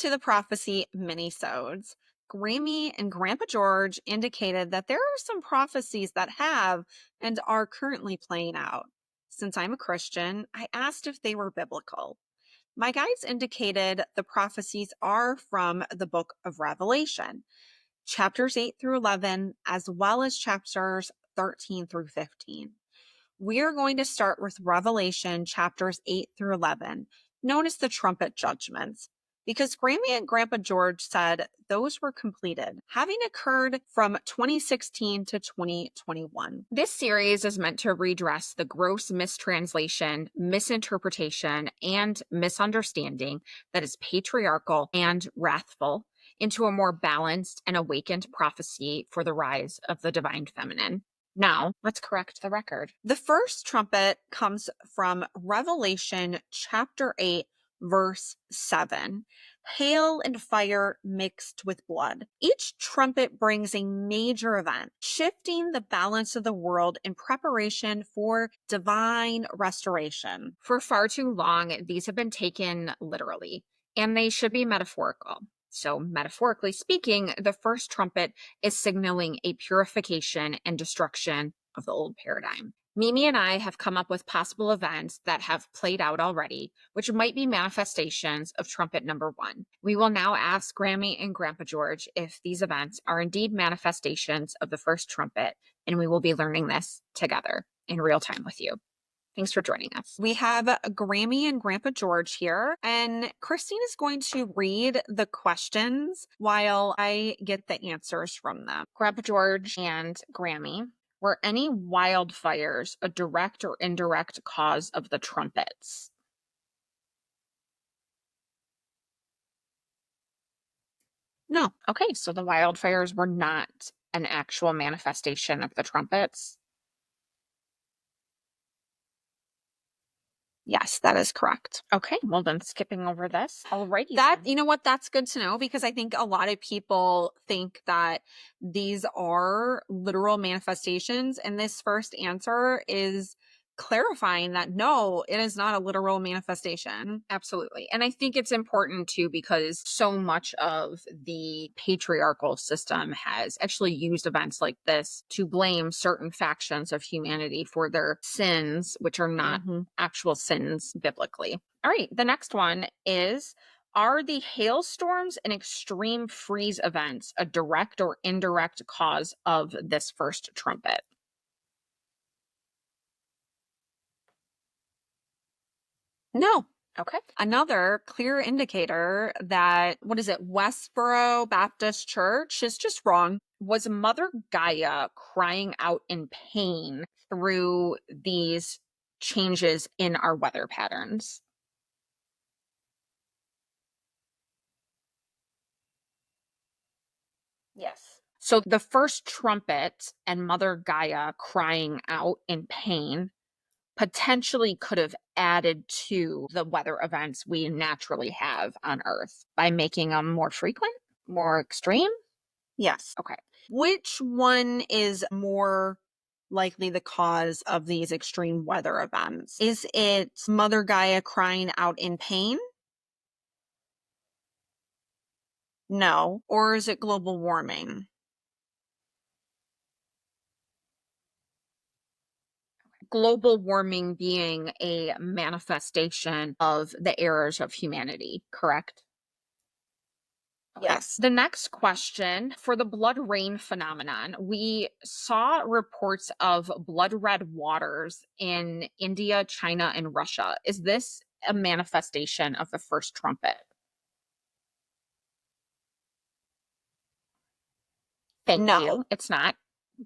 to the prophecy mini-sodes. Grammy and Grandpa George indicated that there are some prophecies that have and are currently playing out. Since I'm a Christian, I asked if they were biblical. My guides indicated the prophecies are from the book of Revelation, chapters 8 through 11, as well as chapters 13 through 15. We are going to start with Revelation chapters 8 through 11, known as the trumpet judgments, because Grammy and Grandpa George said those were completed, having occurred from 2016 to 2021. This series is meant to redress the gross mistranslation, misinterpretation, and misunderstanding that is patriarchal and wrathful into a more balanced and awakened prophecy for the rise of the divine feminine. Now, let's correct the record. The first trumpet comes from Revelation chapter 8, verse 7. Hail and fire mixed with blood. Each trumpet brings a major event, shifting the balance of the world in preparation for divine restoration. For far too long, these have been taken literally, and they should be metaphorical. So, metaphorically speaking, the first trumpet is signaling a purification and destruction of the old paradigm. Mimi and I have come up with possible events that have played out already, which might be manifestations of trumpet number 1. We will now ask Grammy and Grandpa George if these events are indeed manifestations of the first trumpet, and we will be learning this together in real time with you. Thanks for joining us. We have Grammy and Grandpa George here, and Christine is going to read the questions while I get the answers from them. Grandpa George and Grammy, were any wildfires a direct or indirect cause of the trumpets? No. Okay, so the wildfires were not an actual manifestation of the trumpets. Yes, that is correct. Okay, well then skipping over this. Alrighty. You know what, that's good to know, because I think a lot of people think that these are literal manifestations, and this first answer is clarifying that no, it is not a literal manifestation. Absolutely. And I think it's important too, because so much of the patriarchal system has actually used events like this to blame certain factions of humanity for their sins, which are not actual sins biblically. All right, the next one is, are the hailstorms and extreme freeze events a direct or indirect cause of this first trumpet? No. Okay. Another clear indicator that, Westboro Baptist Church is just wrong, was Mother Gaia crying out in pain through these changes in our weather patterns. Yes. So the first trumpet and Mother Gaia crying out in pain potentially could have added to the weather events we naturally have on Earth by making them more frequent, more extreme? Yes. Okay. Which one is more likely the cause of these extreme weather events? Is it Mother Gaia crying out in pain? No. Or is it global warming? Global warming being a manifestation of the errors of humanity, correct? Yes. The next question, for the blood rain phenomenon, we saw reports of blood red waters in India, China, and Russia. Is this a manifestation of the first trumpet? Thank you. It's not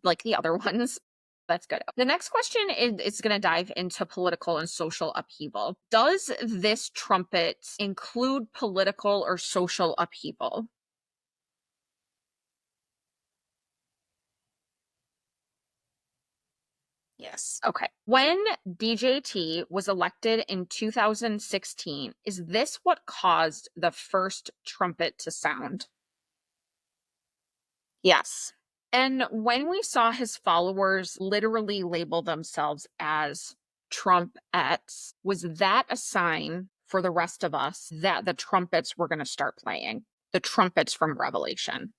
like the other ones. That's good. The next question is going to dive into political and social upheaval. Does this trumpet include political or social upheaval? Yes. Okay. When DJT was elected in 2016, is this what caused the first trumpet to sound? Yes. And when we saw his followers literally label themselves as Trumpettes, was that a sign for the rest of us that the trumpets were going to start playing. The trumpets from Revelation.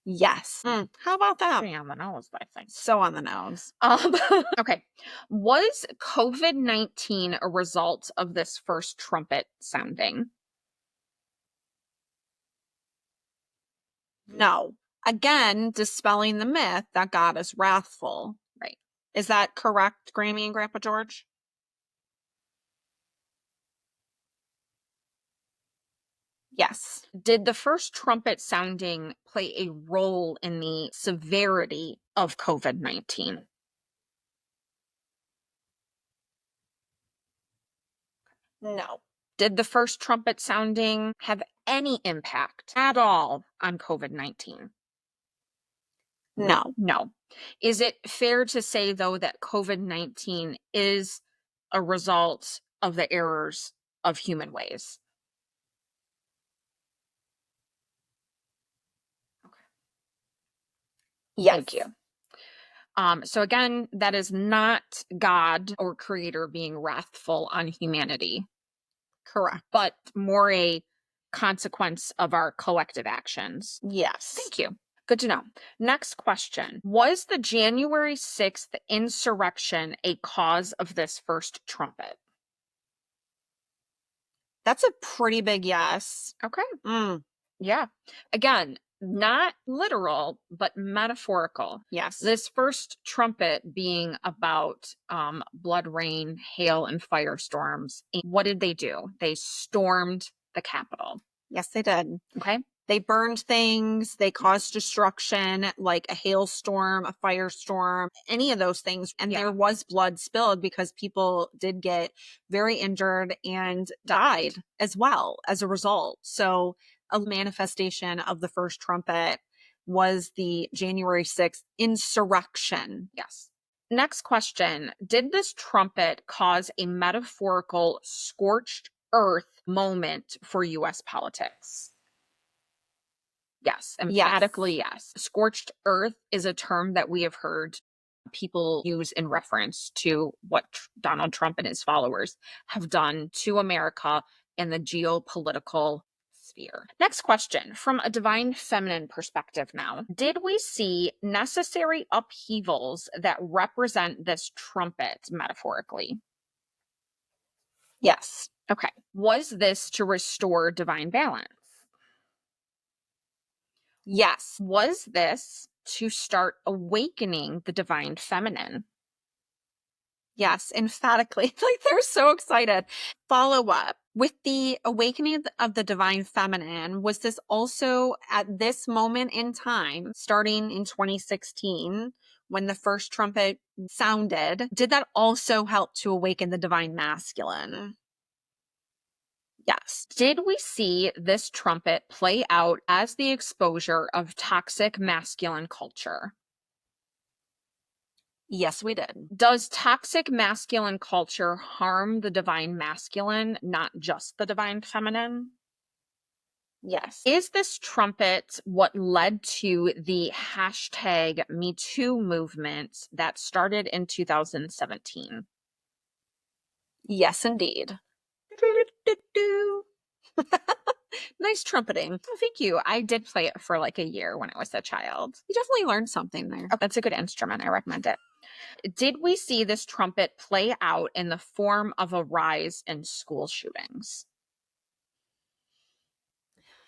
Yes. How about that? Pretty on the nose, I think. So on the nose. Okay. Was COVID-19 a result of this first trumpet sounding? No. Again, dispelling the myth that God is wrathful. Right. Is that correct, Grammy and Grandpa George? Yes. Did the first trumpet sounding play a role in the severity of COVID-19? No. Did the first trumpet sounding have any impact at all on COVID-19? No. No. Is it fair to say, though, that COVID-19 is a result of the errors of human ways? Okay. Yes. Thank you. So again, that is not God or creator being wrathful on humanity. Correct. But more a consequence of our collective actions. Yes. Thank you. Good to know. Next question. Was the January 6th insurrection a cause of this first trumpet? That's a pretty big yes. Okay. Yeah. Again, not literal, but metaphorical. Yes. This first trumpet being about blood rain, hail, and firestorms. And what did they do? They stormed the Capitol. Yes, they did. Okay. They burned things, they caused destruction, like a hailstorm, a firestorm, any of those things. And there was blood spilled because people did get very injured and died as well as a result. So a manifestation of the first trumpet was the January 6th insurrection. Yes. Next question. Did this trumpet cause a metaphorical scorched earth moment for U.S. politics? Yes, emphatically yes. Scorched earth is a term that we have heard people use in reference to what Donald Trump and his followers have done to America in the geopolitical sphere. Next question, from a divine feminine perspective now. Did we see necessary upheavals that represent this trumpet metaphorically? Yes. Okay. Was this to restore divine balance? Yes. Was this to start awakening the divine feminine? Yes, emphatically. Like they're so excited. Follow up. With the awakening of the divine feminine, was this also at this moment in time, starting in 2016, when the first trumpet sounded, did that also help to awaken the divine masculine? Yes. Did we see this trumpet play out as the exposure of toxic masculine culture? Yes, we did. Does toxic masculine culture harm the divine masculine, not just the divine feminine? Yes. Is this trumpet what led to the hashtag #MeToo movement that started in 2017? Yes, indeed. Nice trumpeting. Oh, thank you. I did play it for like a year when I was a child. You definitely learned something there. Oh, that's a good instrument. I recommend it. Did we see this trumpet play out in the form of a rise in school shootings?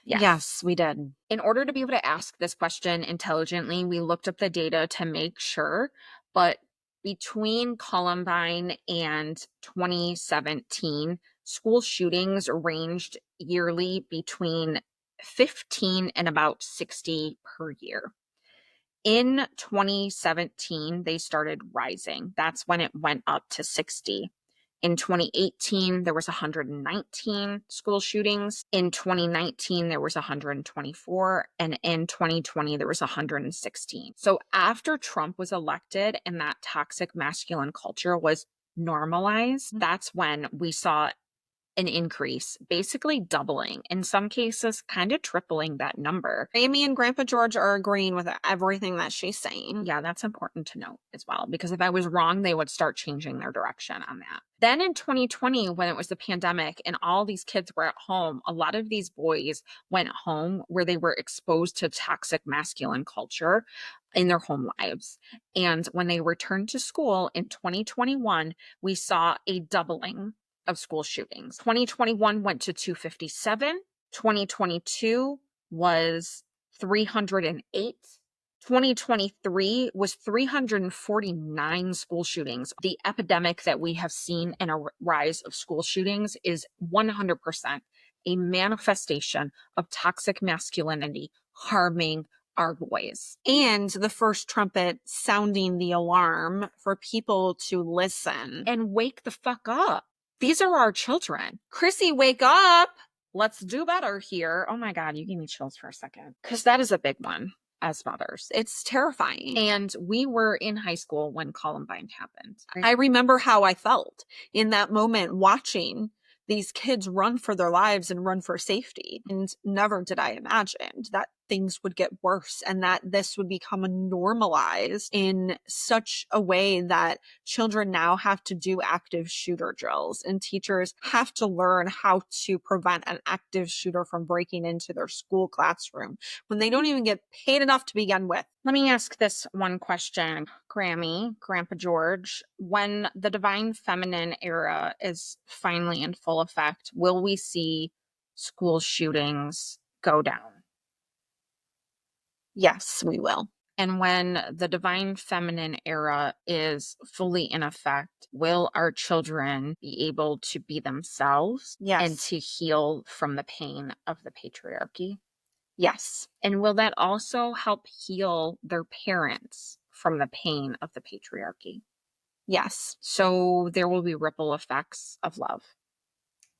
Yes, we did. In order to be able to ask this question intelligently, we looked up the data to make sure, but between Columbine and 2017, school shootings ranged yearly between 15 and about 60 per year. In 2017, they started rising. That's when it went up to 60. In 2018, there was 119 school shootings. In 2019, there was 124. And in 2020, there was 116. So after Trump was elected and that toxic masculine culture was normalized, that's when we saw an increase, basically doubling, in some cases, kind of tripling that number. Amy and Grandpa George are agreeing with everything that she's saying. Yeah, that's important to note as well, because if I was wrong, they would start changing their direction on that. Then in 2020, when it was the pandemic and all these kids were at home, a lot of these boys went home where they were exposed to toxic masculine culture in their home lives. And when they returned to school in 2021, we saw a doubling of school shootings. 2021 went to 257. 2022 was 308. 2023 was 349 school shootings. The epidemic that we have seen in a rise of school shootings is 100% a manifestation of toxic masculinity harming our boys. And the first trumpet sounding the alarm for people to listen and wake the fuck up. These are our children. Chrissy, wake up. Let's do better here. Oh my God, you gave me chills for a second. Because that is a big one as mothers. It's terrifying. And we were in high school when Columbine happened. I remember how I felt in that moment watching these kids run for their lives and run for safety. And never did I imagine that things would get worse and that this would become normalized in such a way that children now have to do active shooter drills and teachers have to learn how to prevent an active shooter from breaking into their school classroom when they don't even get paid enough to begin with. Let me ask this one question, Grammy, Grandpa George. When the Divine Feminine era is finally in full effect, will we see school shootings go down? Yes, we will. And when the Divine Feminine era is fully in effect, will our children be able to be themselves and to heal from the pain of the patriarchy? Yes. And will that also help heal their parents from the pain of the patriarchy? Yes. So there will be ripple effects of love.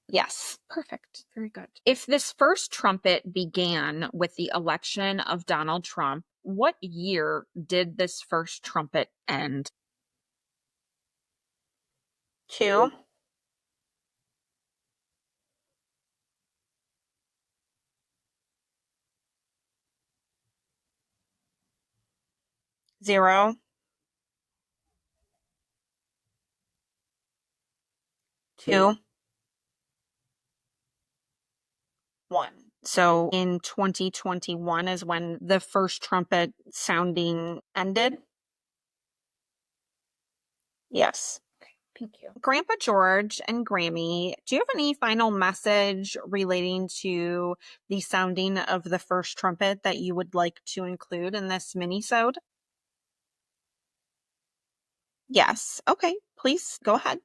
Yes. Perfect. Very good. If this first trumpet began with the election of Donald Trump, what year did this first trumpet end? 2. 0. 2. 1. So in 2021 is when the first trumpet sounding ended? Yes. Thank you. Grandpa George and Grammy, do you have any final message relating to the sounding of the first trumpet that you would like to include in this mini-sode? Yes. Okay, please go ahead.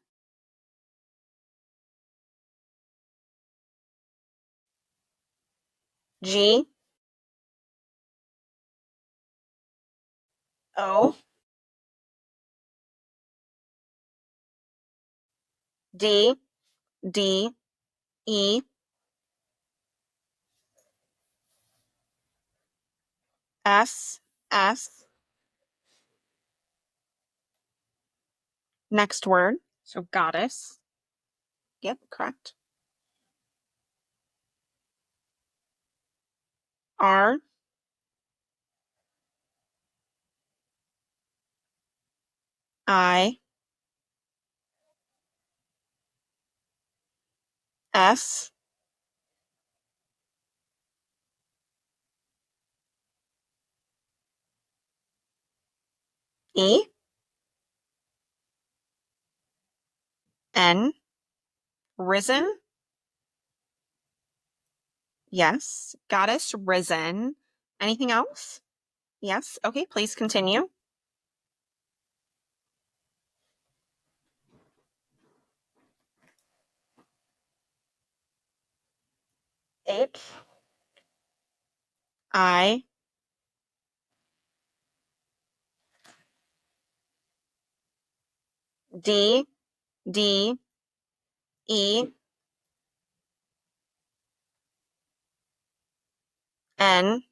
G O D D E S S. Next word. So goddess. Yep, correct. R I S E N. Risen. Yes. Goddess risen. Anything else? Yes. Okay, please continue. H I D D E N.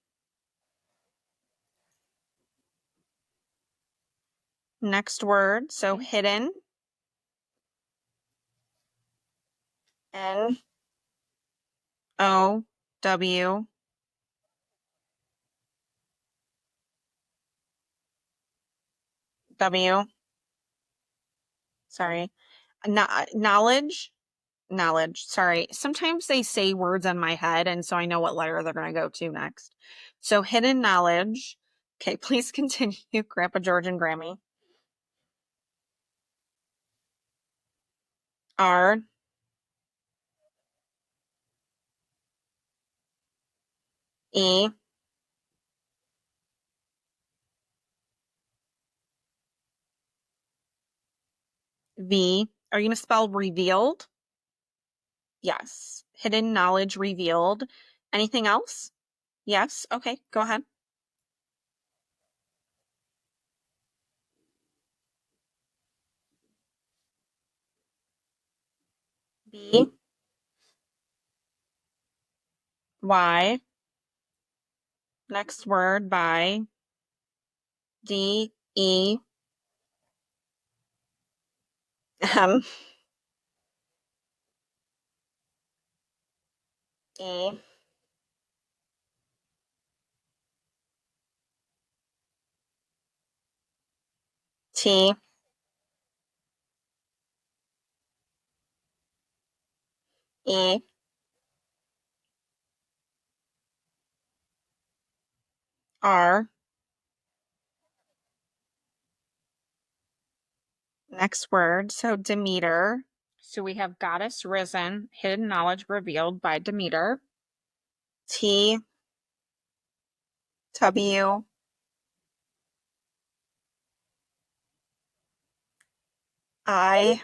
Next word. So hidden. N-O-W. W. Sorry. Knowledge. Knowledge. Sorry. Sometimes they say words in my head, and so I know what letter they're going to go to next. So hidden knowledge. Okay, please continue, Grandpa George and Grammy. R. E. V. Are you going to spell revealed? Yes. Hidden knowledge revealed. Anything else? Yes. Okay, go ahead. B. Y. Next word by D. E. M. E. T. E. R. Next word. So Demeter. So we have goddess risen, hidden knowledge revealed by Demeter. T. W. I.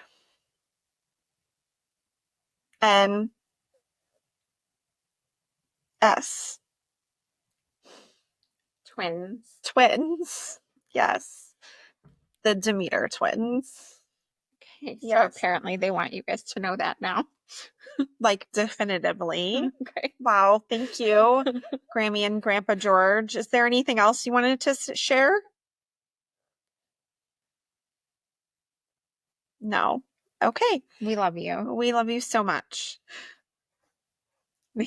N. S. Twins. Twins. Yes. The Demeter twins. Okay, so Yes. apparently they want you guys to know that now. Like definitively. Okay. Wow. Thank you, Grammy and Grandpa George. Is there anything else you wanted to share? No. Okay. We love you. We love you so much.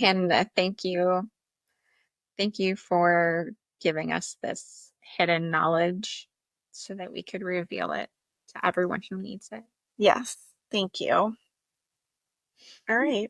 And thank you. Thank you for giving us this hidden knowledge so that we could reveal it to everyone who needs it. Yes. Thank you. All right.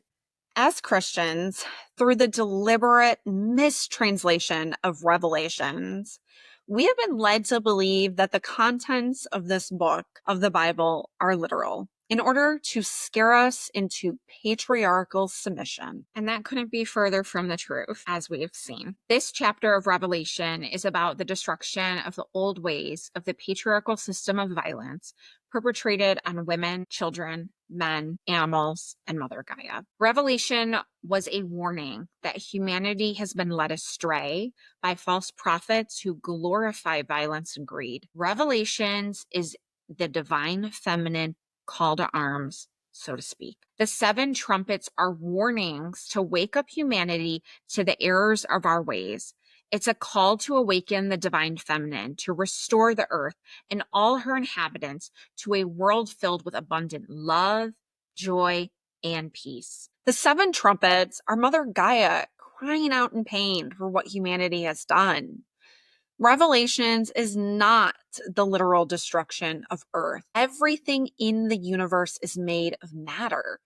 As Christians, through the deliberate mistranslation of Revelations, we have been led to believe that the contents of this book of the Bible are literal in order to scare us into patriarchal submission. And that couldn't be further from the truth, as we have seen. This chapter of Revelation is about the destruction of the old ways of the patriarchal system of violence perpetrated on women, children, men, animals, and Mother Gaia. Revelation was a warning that humanity has been led astray by false prophets who glorify violence and greed. Revelations is the divine feminine call to arms, so to speak. The 7 trumpets are warnings to wake up humanity to the errors of our ways. It's a call to awaken the divine feminine, to restore the earth and all her inhabitants to a world filled with abundant love, joy, and peace. The 7 trumpets are Mother Gaia crying out in pain for what humanity has done. Revelations is not the literal destruction of Earth. Everything in the universe is made of matter.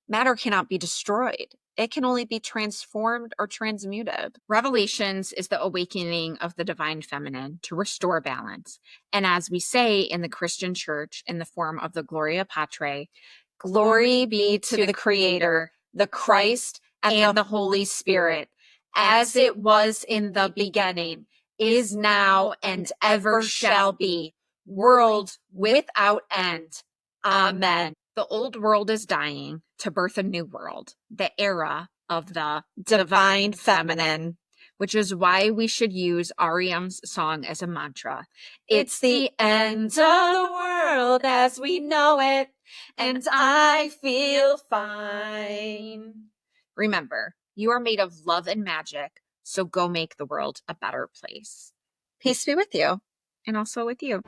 Matter cannot be destroyed. It can only be transformed or transmuted. Revelations is the awakening of the divine feminine to restore balance. And as we say in the Christian church in the form of the Gloria Patri, glory be to the Creator, the Christ, and the Holy Spirit, as it was in the beginning, is now, and ever shall be, world without end. Amen. The old world is dying to birth a new world, the era of the Divine feminine. which is why we should use REM's song as a mantra. It's the end of the world as we know it, and I feel fine. Remember, you are made of love and magic, so go make the world a better place. Peace be with you. And also with you.